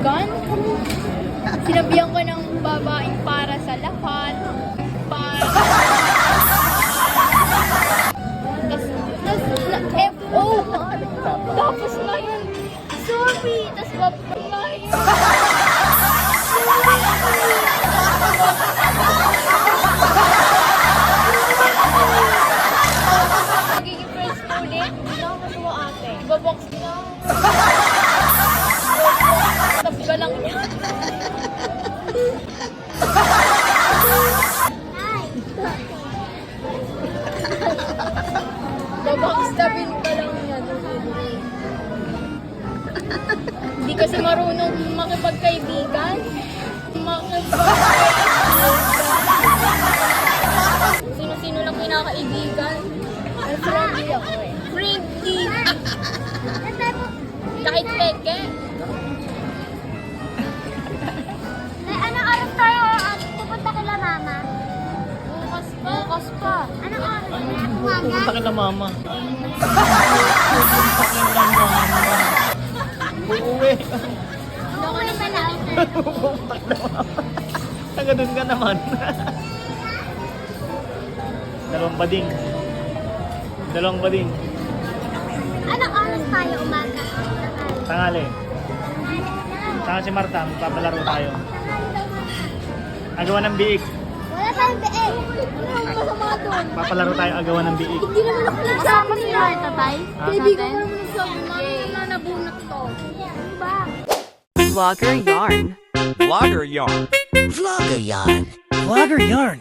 Gun? Sinabihan ko ng babaeng para sa lahat. Para... Tapos na FO. Tapos na yun. Sorry. Tapos wapro na yun. Magiging first ulit. Hindi na ako matuwa ate. Ibabox na. Tapos ka lang niya. Babackstabin ka lang niya. Hindi kasi marunong makipagkaibigan. Sino-sino lang kinakaibigan. Friendly ako eh. Friendly! Kahit peke. Anong oras tayo pupunta kila mama? Bukas pa. Bukas pa. Anong oras? Pupunta ka na mama. Pupunta ka na mama. Uuwi. Uuwi na pala. Pupunta ka na mama. Taga dun ka naman. Dalawang bading. Dalawang bading. Anong oras tayo umaga? Tangali. Saka si Marta, magpapalaro tayo. Agawan ng biik. Wala tayong beeg. Ano masama doon? Papalaro tayo agawan ng biik. Hindi naman ako nagsama si Marta, tay. Ha? Kaibigan ko naman nagsabi, mami, nanabunot to. Ano ba? Vlogger Yarn. Vlogger Yarn. Vlogger yarn. Vlogger Yarn.